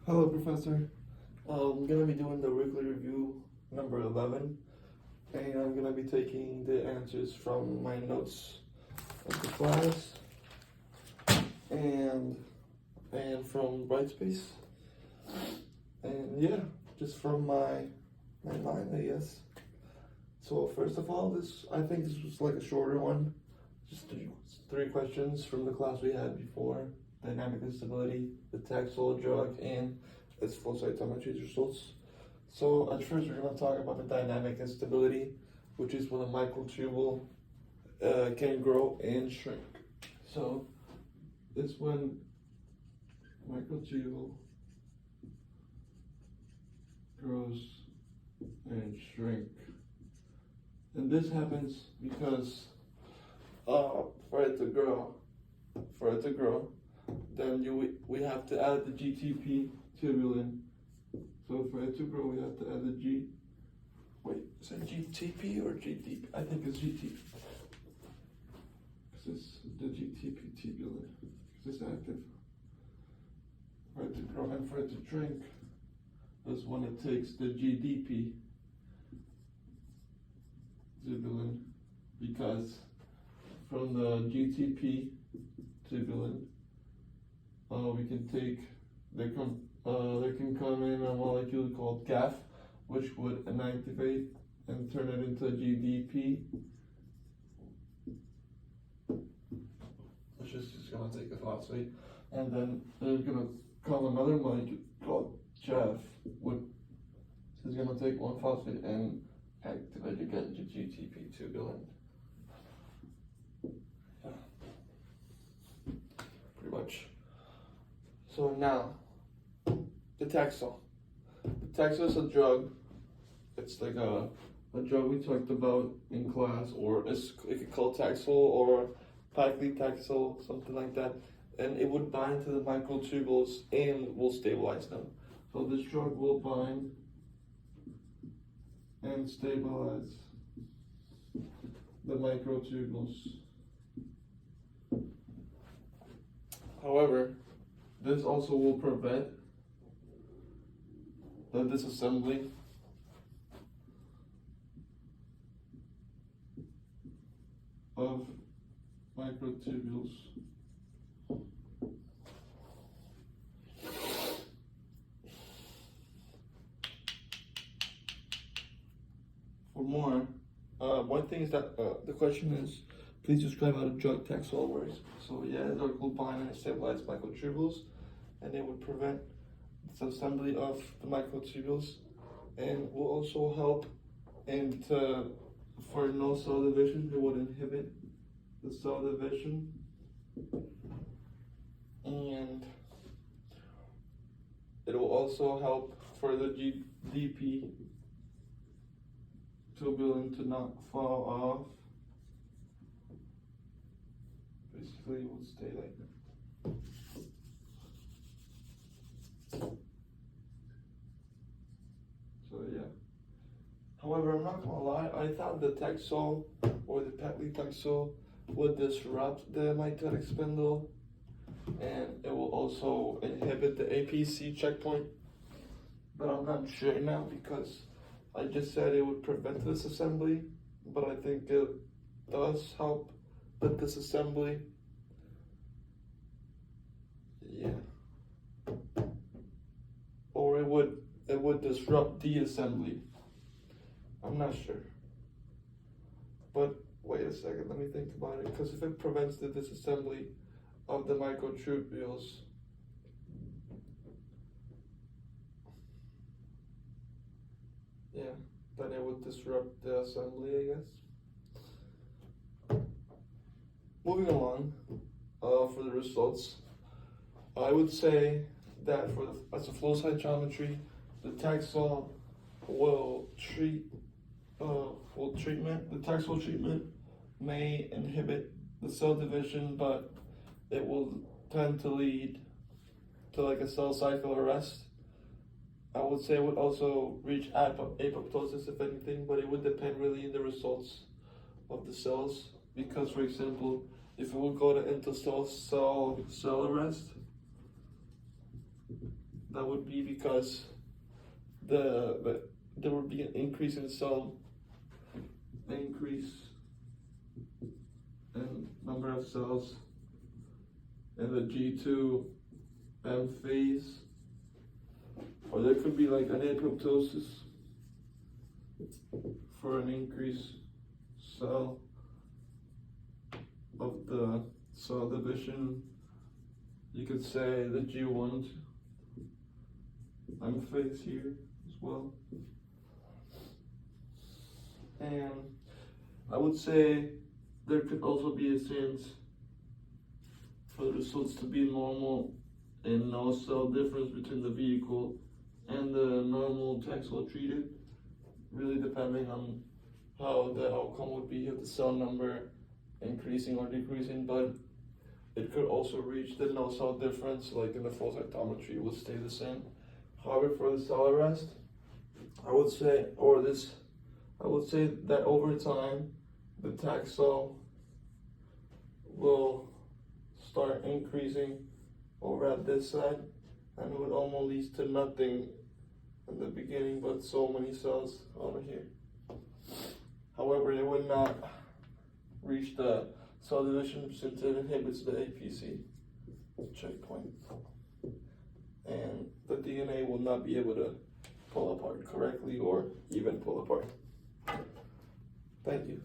Hello, Professor. I'm gonna be doing the weekly review number 11, and I'm gonna be taking the answers from my notes of the class and from Brightspace, and yeah, just from my mind, I guess. So first of all, I think this was like a shorter one, just three questions from the class we had before: dynamic instability, the Taxol drug, and its flow cytometry results. So at first we're going to talk about the dynamic instability, which is when a microtubule can grow and shrink. So it's when microtubule grows and shrink. And this happens because for it to grow, then we have to add the GTP tubulin. So for it to grow, we have to add the is it GTP or GTP? I think it's GTP. Because it's the GTP tubulin. Because it's active. For it to grow and for it to shrink is when it takes the GDP tubulin, because from the GTP tubulin, we can take, there can come in a molecule called GAF, which would inactivate and turn it into GDP, which is just going to take a phosphate, and then there's going to come another molecule called JAF, which is going to take one phosphate and activate again the GTP tubulin. Yeah, pretty much. So now, the Taxol. The Taxol is a drug. It's like a drug we talked about in class, or it could call Taxol or paclitaxel, something like that. And it would bind to the microtubules and will stabilize them. So this drug will bind and stabilize the microtubules. However, this also will prevent the disassembly of microtubules. For more, one thing is that the question is, please describe how the drug Taxol works. So yeah, the drug will bind and stabilize microtubules, and it would prevent the assembly of the microtubules, and will also help for no cell division. It would inhibit the cell division, and it will also help for the GDP tubulin to not fall off. Basically, it would stay like that. So yeah. However, I'm not gonna lie, I thought the Taxol or the paclitaxel would disrupt the mitotic spindle, and it will also inhibit the APC checkpoint. But I'm not sure now, because I just said it would prevent this assembly, but I think it does help with this assembly. Yeah. Or it would disrupt the assembly. I'm not sure. But wait a second, let me think about it. Because if it prevents the disassembly of the microtubules, yeah, then it would disrupt the assembly, I guess. Moving along, for the results, I would say that as a flow cytometry, the Taxol the Taxol treatment may inhibit the cell division, but it will tend to lead to like a cell cycle arrest. I would say it would also reach apoptosis if anything, but it would depend really on the results of the cells. Because, for example, if it would go to cell arrest, that would be because there would be an increase in number of cells in the G2M phase, or there could be like an apoptosis for an increased cell of the cell division. You could say the G1 M phase here as well. And I would say there could also be a chance for the results to be normal and no cell difference between the vehicle and the normal Taxol treated, really depending on how the outcome would be of the cell number increasing or decreasing, but it could also reach the no cell difference, like in the flow cytometry will stay the same. However, for the cell arrest, I would say that over time, the Taxol will start increasing over at this side, and it would almost lead to nothing in the beginning, but so many cells over here. However, it would not reach the cell division since it inhibits the APC checkpoint, and the DNA will not be able to pull apart correctly or even pull apart. Thank you.